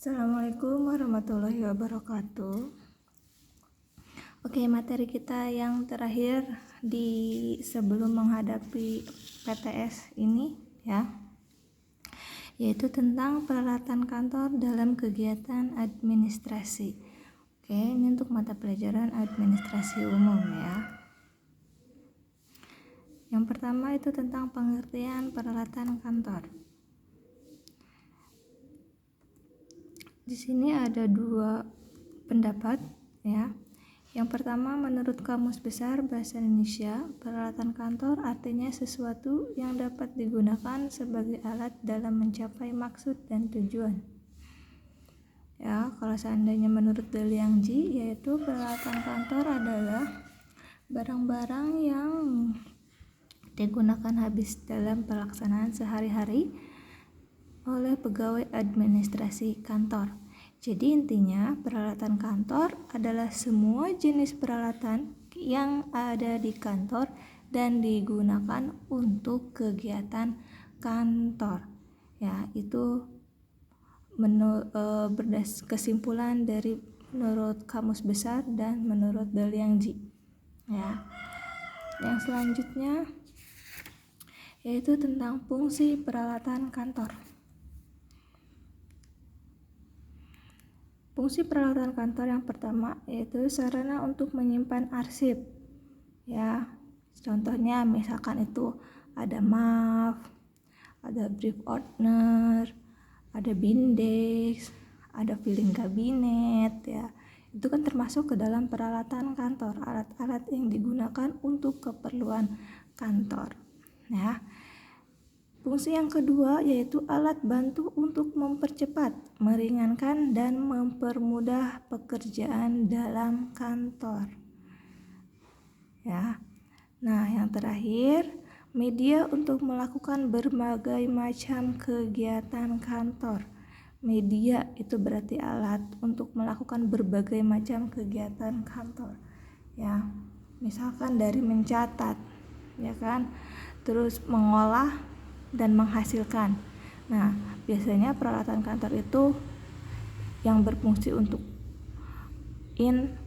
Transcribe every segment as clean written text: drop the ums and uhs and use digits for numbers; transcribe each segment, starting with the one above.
Assalamualaikum warahmatullahi wabarakatuh. Oke, materi kita yang terakhir di sebelum menghadapi PTS ini ya, yaitu tentang peralatan kantor dalam kegiatan administrasi. Oke, ini untuk mata pelajaran administrasi umum ya. Yang pertama itu tentang pengertian peralatan kantor. Di sini ada dua pendapat ya. Yang pertama, menurut Kamus Besar Bahasa Indonesia, peralatan kantor artinya sesuatu yang dapat digunakan sebagai alat dalam mencapai maksud dan tujuan. Ya, kalau seandainya menurut Deliangji, yaitu peralatan kantor adalah barang-barang yang digunakan habis dalam pelaksanaan sehari-hari oleh pegawai administrasi kantor. Jadi intinya peralatan kantor adalah semua jenis peralatan yang ada di kantor dan digunakan untuk kegiatan kantor. Ya, itu kesimpulan dari menurut Kamus Besar dan menurut Deliangji. Ya. Yang selanjutnya yaitu tentang fungsi peralatan kantor. Fungsi peralatan kantor yang pertama yaitu sarana untuk menyimpan arsip. Ya, contohnya misalkan itu ada map, ada brief ordner, ada bindex, ada filing kabinet ya. Itu kan termasuk ke dalam peralatan kantor, alat-alat yang digunakan untuk keperluan kantor. Ya. Fungsi yang kedua yaitu alat bantu untuk mempercepat, meringankan, dan mempermudah pekerjaan dalam kantor. Ya. Nah, yang terakhir, media untuk melakukan berbagai macam kegiatan kantor. Media itu berarti alat untuk melakukan berbagai macam kegiatan kantor. Ya. Misalkan dari mencatat, ya kan? Terus mengolah dan menghasilkan. Nah, biasanya peralatan kantor itu yang berfungsi untuk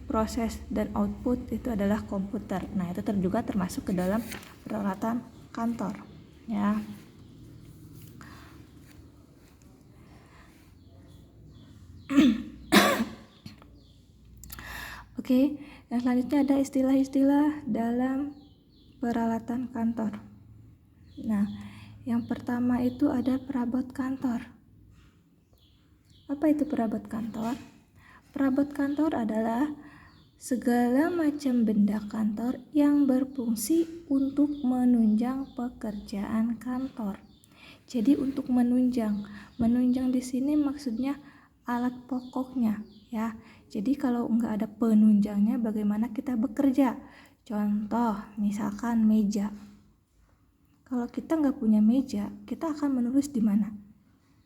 proses dan output itu adalah komputer. Nah, itu juga termasuk ke dalam peralatan kantor ya. Oke, yang selanjutnya ada istilah-istilah dalam peralatan kantor. Nah, yang pertama itu ada perabot kantor. Apa itu perabot kantor? Perabot kantor adalah segala macam benda kantor yang berfungsi untuk menunjang pekerjaan kantor. Jadi untuk menunjang di sini maksudnya alat pokoknya ya. Jadi kalau nggak ada penunjangnya bagaimana kita bekerja? Contoh misalkan meja. Kalau kita nggak punya meja, kita akan menulis di mana?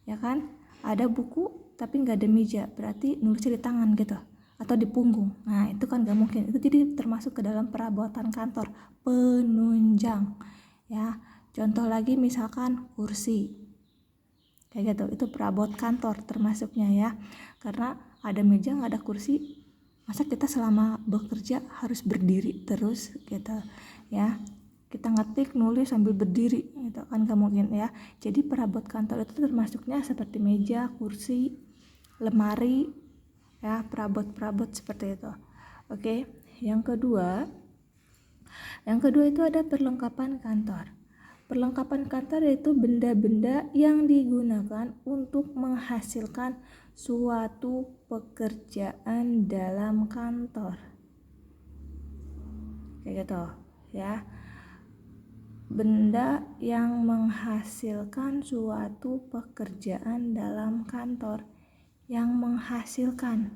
Ya kan? Ada buku tapi nggak ada meja, berarti nulisnya di tangan gitu atau di punggung. Nah, itu kan nggak mungkin. Itu jadi termasuk ke dalam perabotan kantor, penunjang. Ya, contoh lagi misalkan kursi. Kayak gitu, itu perabot kantor termasuknya ya. Karena ada meja nggak ada kursi, masa kita selama bekerja harus berdiri terus gitu ya. Kita ngetik nulis sambil berdiri itu kan gak mungkin ya. Jadi perabot kantor itu termasuknya seperti meja, kursi, lemari ya, perabot-perabot seperti itu. Oke, yang kedua itu ada perlengkapan kantor. Perlengkapan kantor yaitu benda-benda yang digunakan untuk menghasilkan suatu pekerjaan dalam kantor. Kayak gitu ya. Benda yang menghasilkan suatu pekerjaan dalam kantor. Yang menghasilkan.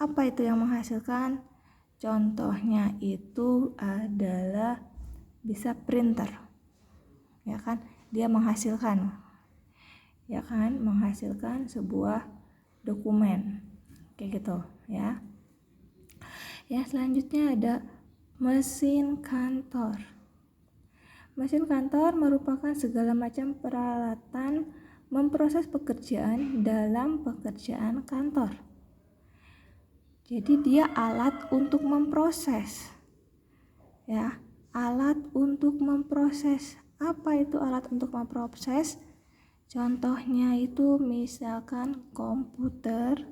Apa itu yang menghasilkan? Contohnya itu adalah bisa printer. Ya kan? Dia menghasilkan. Ya kan? Menghasilkan sebuah dokumen. Kayak gitu, ya. Ya, selanjutnya ada mesin kantor. Mesin kantor merupakan segala macam peralatan memproses pekerjaan dalam pekerjaan kantor. Jadi dia alat untuk memproses. Ya, alat untuk memproses. Apa itu alat untuk memproses? Contohnya itu misalkan komputer,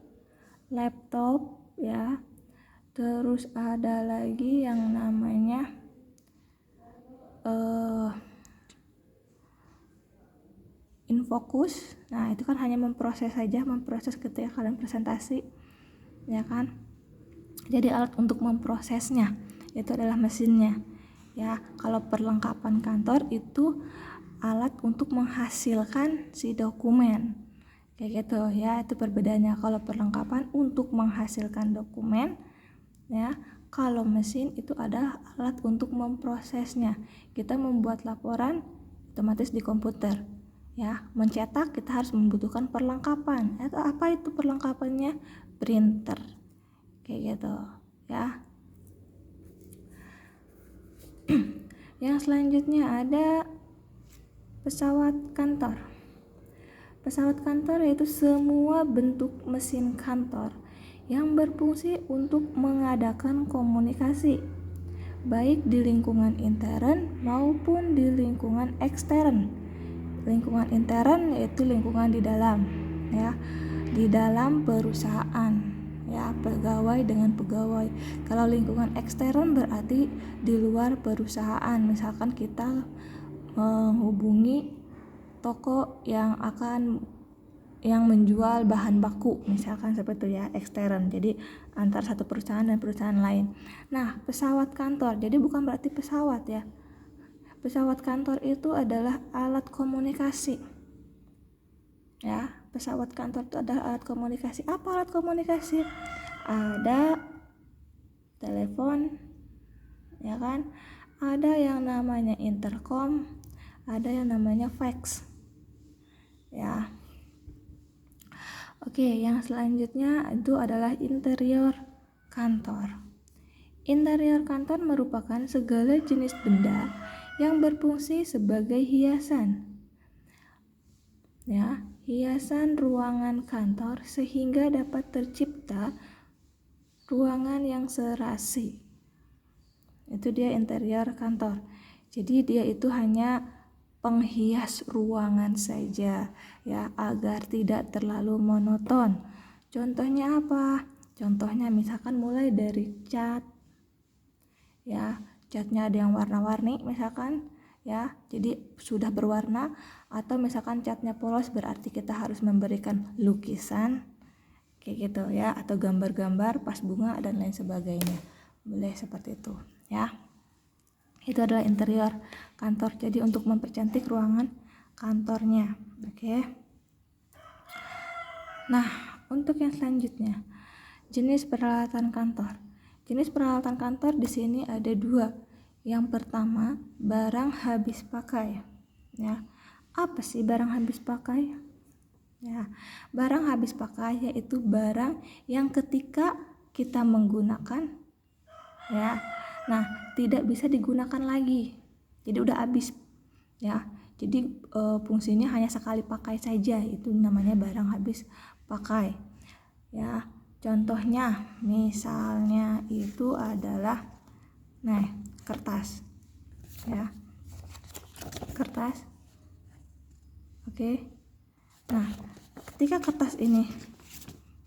laptop ya. Terus ada lagi yang namanya InFocus. Nah, itu kan hanya memproses saja, memproses ketika kalian presentasi, ya kan? Jadi alat untuk memprosesnya itu adalah mesinnya. Ya, kalau perlengkapan kantor itu alat untuk menghasilkan si dokumen. Kayak gitu ya, itu perbedaannya. Kalau perlengkapan untuk menghasilkan dokumen, ya. Kalau mesin itu adalah alat untuk memprosesnya. Kita membuat laporan otomatis di komputer. Ya, mencetak kita harus membutuhkan perlengkapan. Apa itu perlengkapannya? Printer. Kayak gitu, ya. Yang selanjutnya ada pesawat kantor. Pesawat kantor yaitu semua bentuk mesin kantor yang berfungsi untuk mengadakan komunikasi, baik di lingkungan intern maupun di lingkungan ekstern. Lingkungan intern yaitu lingkungan di dalam, ya, di dalam perusahaan, ya, pegawai dengan pegawai. Kalau lingkungan ekstern berarti di luar perusahaan. Misalkan kita menghubungi toko yang menjual bahan baku, misalkan seperti itu ya, ekstern. Jadi antar satu perusahaan dan perusahaan lain. Nah, pesawat kantor, jadi bukan berarti pesawat ya. Pesawat kantor itu adalah alat komunikasi. Ya, pesawat kantor itu adalah alat komunikasi. Apa alat komunikasi? Ada telepon, ya kan? Ada yang namanya intercom, ada yang namanya fax. Ya. Oke, yang selanjutnya itu adalah interior kantor. Interior kantor merupakan segala jenis benda yang berfungsi sebagai hiasan. Ya, hiasan ruangan kantor sehingga dapat tercipta ruangan yang serasi. Itu dia interior kantor. Jadi dia itu hanya penghias ruangan saja, ya, agar tidak terlalu monoton. Contohnya apa? Contohnya misalkan mulai dari cat, ya, catnya ada yang warna-warni misalkan, ya, jadi sudah berwarna. Atau misalkan catnya polos berarti kita harus memberikan lukisan kayak gitu ya, atau gambar-gambar pas bunga dan lain sebagainya. Boleh seperti itu ya. Itu adalah interior kantor, jadi untuk mempercantik ruangan kantornya. Oke. Nah, untuk yang selanjutnya, jenis peralatan kantor. Jenis peralatan kantor di sini ada dua. Yang pertama, barang habis pakai. Ya, apa sih barang habis pakai? Ya, barang habis pakai yaitu barang yang ketika kita menggunakan, ya, nah tidak bisa digunakan lagi. Jadi udah habis, ya. Jadi fungsinya hanya sekali pakai saja. Itu namanya barang habis pakai. Ya. Contohnya misalnya itu adalah kertas. Ya. Kertas. Oke. Nah, ketika kertas ini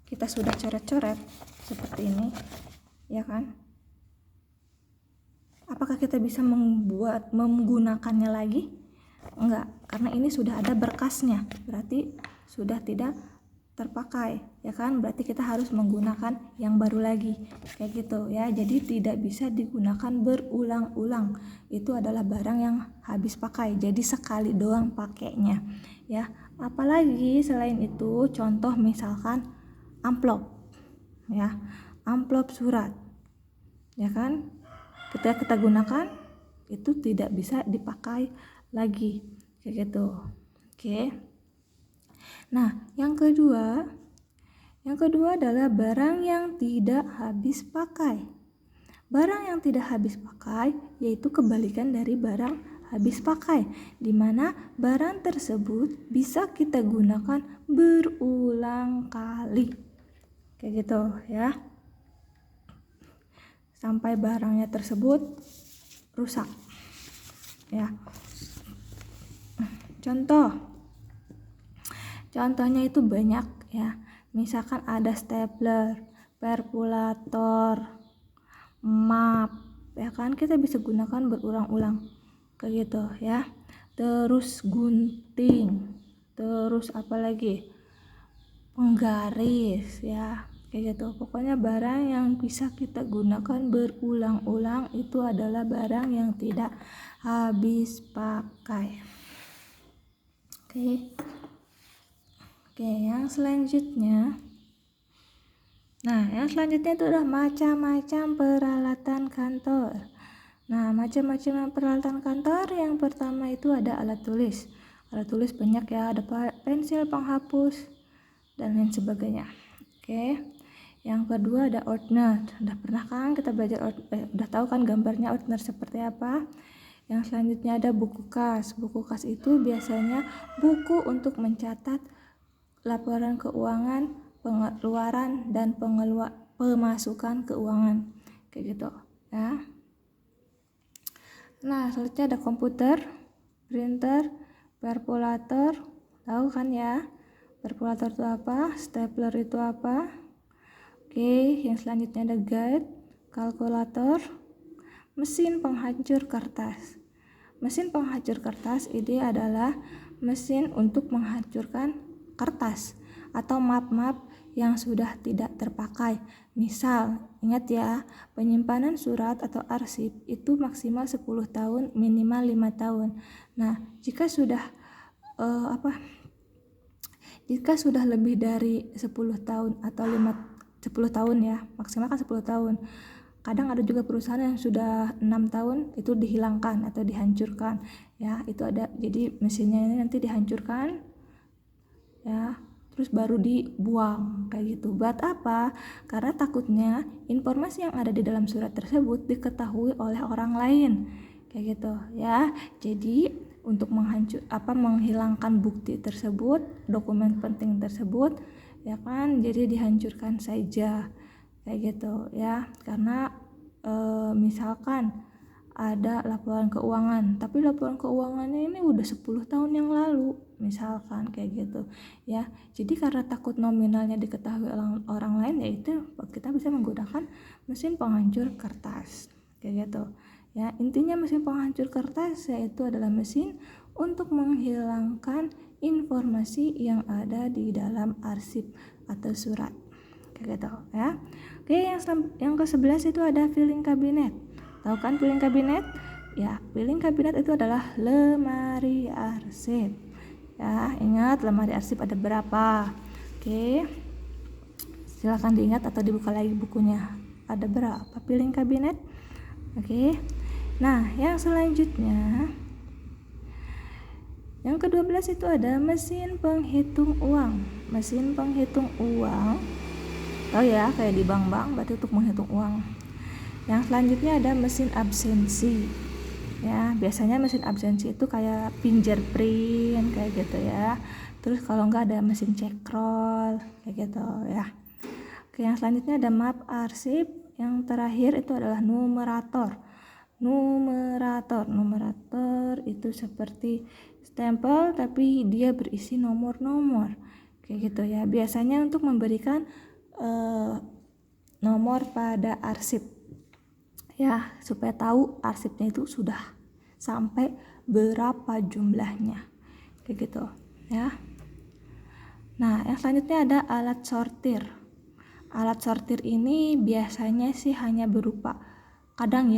kita sudah coret-coret seperti ini, ya kan? Apakah kita bisa menggunakannya lagi? Enggak, karena ini sudah ada berkasnya. Berarti sudah tidak terpakai, ya kan? Berarti kita harus menggunakan yang baru lagi, kayak gitu ya. Jadi tidak bisa digunakan berulang-ulang. Itu adalah barang yang habis pakai, jadi sekali doang pakainya, ya. Apalagi selain itu, contoh misalkan amplop, ya, amplop surat, ya kan? Ketika kita gunakan itu tidak bisa dipakai lagi, kayak gitu. Oke. Nah, yang kedua adalah barang yang tidak habis pakai. Barang yang tidak habis pakai yaitu kebalikan dari barang habis pakai, di mana barang tersebut bisa kita gunakan berulang kali. Kayak gitu ya. Sampai barangnya tersebut rusak. Ya. Contohnya itu banyak ya. Misalkan ada stapler, perkulator, map, ya kan, kita bisa gunakan berulang-ulang kayak gitu ya. Terus gunting, terus apa lagi, penggaris ya, kayak gitu. Pokoknya barang yang bisa kita gunakan berulang-ulang itu adalah barang yang tidak habis pakai. Oke, yang selanjutnya. Nah, yang selanjutnya itu adalah macam-macam peralatan kantor. Nah, macam-macam peralatan kantor, yang pertama itu ada alat tulis. Alat tulis banyak ya, ada pensil, penghapus, dan lain sebagainya. Oke. Yang kedua ada ordner. Udah pernah kan kita belajar udah tahu kan gambarnya ordner seperti apa? Yang selanjutnya ada buku kas. Buku kas itu biasanya buku untuk mencatat laporan keuangan, pengeluaran dan pemasukan keuangan kayak gitu ya. Nah, selanjutnya ada komputer, printer, perkulator, tahu kan ya perkulator itu apa, stapler itu apa. Oke, yang selanjutnya ada guide, kalkulator, mesin penghancur kertas. Mesin penghancur kertas ini adalah mesin untuk menghancurkan kertas atau map-map yang sudah tidak terpakai. Misal, ingat ya, penyimpanan surat atau arsip itu maksimal 10 tahun, minimal 5 tahun. Nah, jika sudah jika sudah lebih dari 10 tahun atau 10 tahun ya, maksimal kan 10 tahun. Kadang ada juga perusahaan yang sudah 6 tahun itu dihilangkan atau dihancurkan ya. Itu ada, jadi mesinnya ini nanti dihancurkan ya, terus baru dibuang kayak gitu. Buat apa? Karena takutnya informasi yang ada di dalam surat tersebut diketahui oleh orang lain kayak gitu ya. Jadi untuk menghilangkan bukti tersebut, dokumen penting tersebut ya kan, jadi dihancurkan saja kayak gitu ya. Karena misalkan ada laporan keuangan, tapi laporan keuangannya ini udah 10 tahun yang lalu misalkan kayak gitu ya. Jadi karena takut nominalnya diketahui orang lain, yaitu kita bisa menggunakan mesin penghancur kertas kayak gitu ya. Intinya mesin penghancur kertas yaitu adalah mesin untuk menghilangkan informasi yang ada di dalam arsip atau surat kayak gitu ya. Oke, yang ke-11 itu ada filing cabinet. Tahu kan filing cabinet? Ya, filing cabinet itu adalah lemari arsip. Ya, ingat lemari arsip ada berapa? Oke. Silakan diingat atau dibuka lagi bukunya. Ada berapa filing cabinet? Oke. Nah, yang selanjutnya yang ke-12 itu ada mesin penghitung uang. Mesin penghitung uang, tahu ya, kayak di bank-bank, berarti untuk menghitung uang. Yang selanjutnya ada mesin absensi ya. Biasanya mesin absensi itu kayak fingerprint kayak gitu ya. Terus kalau enggak ada mesin check roll kayak gitu ya. Oke, yang selanjutnya ada map arsip. Yang terakhir itu adalah numerator. Numerator itu seperti stempel tapi dia berisi nomor-nomor kayak gitu ya. Biasanya untuk memberikan nomor pada arsip ya, supaya tahu arsipnya itu sudah sampai berapa jumlahnya kayak gitu ya. Nah, yang selanjutnya ada alat sortir. Alat sortir ini biasanya sih hanya berupa kadang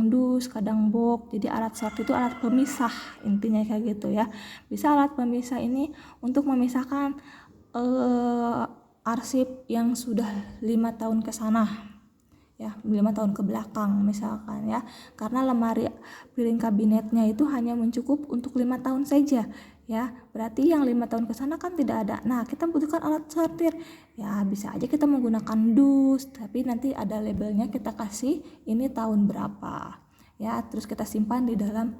dus, kadang box. Jadi alat sortir itu alat pemisah, intinya kayak gitu ya. Bisa alat pemisah ini untuk memisahkan arsip yang sudah 5 tahun ke sana ya, 5 tahun ke belakang misalkan ya. Karena lemari filing kabinetnya itu hanya mencukup untuk 5 tahun saja ya. Berarti yang 5 tahun ke sana kan tidak ada. Nah, kita butuhkan alat sortir. Ya, bisa aja kita menggunakan dus, tapi nanti ada labelnya, kita kasih ini tahun berapa. Ya, terus kita simpan di dalam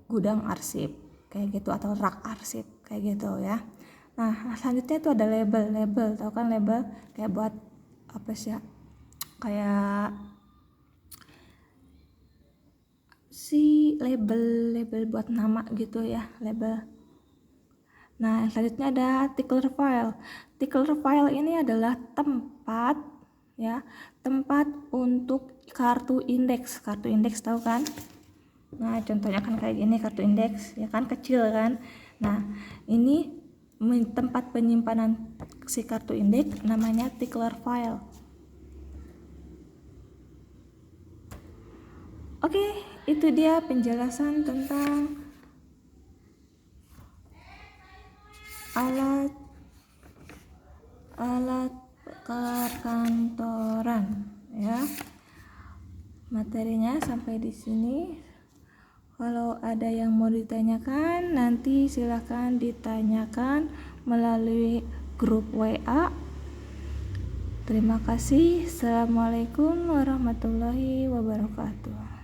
gudang arsip kayak gitu atau rak arsip kayak gitu ya. Nah, selanjutnya itu ada label, tahu kan label kayak buat apa sih ya? Kayak si label buat nama gitu ya, label. Nah, selanjutnya ada tickler file. Tickler file ini adalah tempat ya, tempat untuk kartu indeks. Kartu indeks tahu kan? Nah, contohnya kan kayak gini kartu indeks, ya kan kecil kan. Nah, ini tempat penyimpanan si kartu indeks namanya tickler file. Oke, itu dia penjelasan tentang alat perkantoran ya. Materinya sampai di sini. Kalau ada yang mau ditanyakan, nanti silahkan ditanyakan melalui grup WA. Terima kasih. Assalamualaikum warahmatullahi wabarakatuh.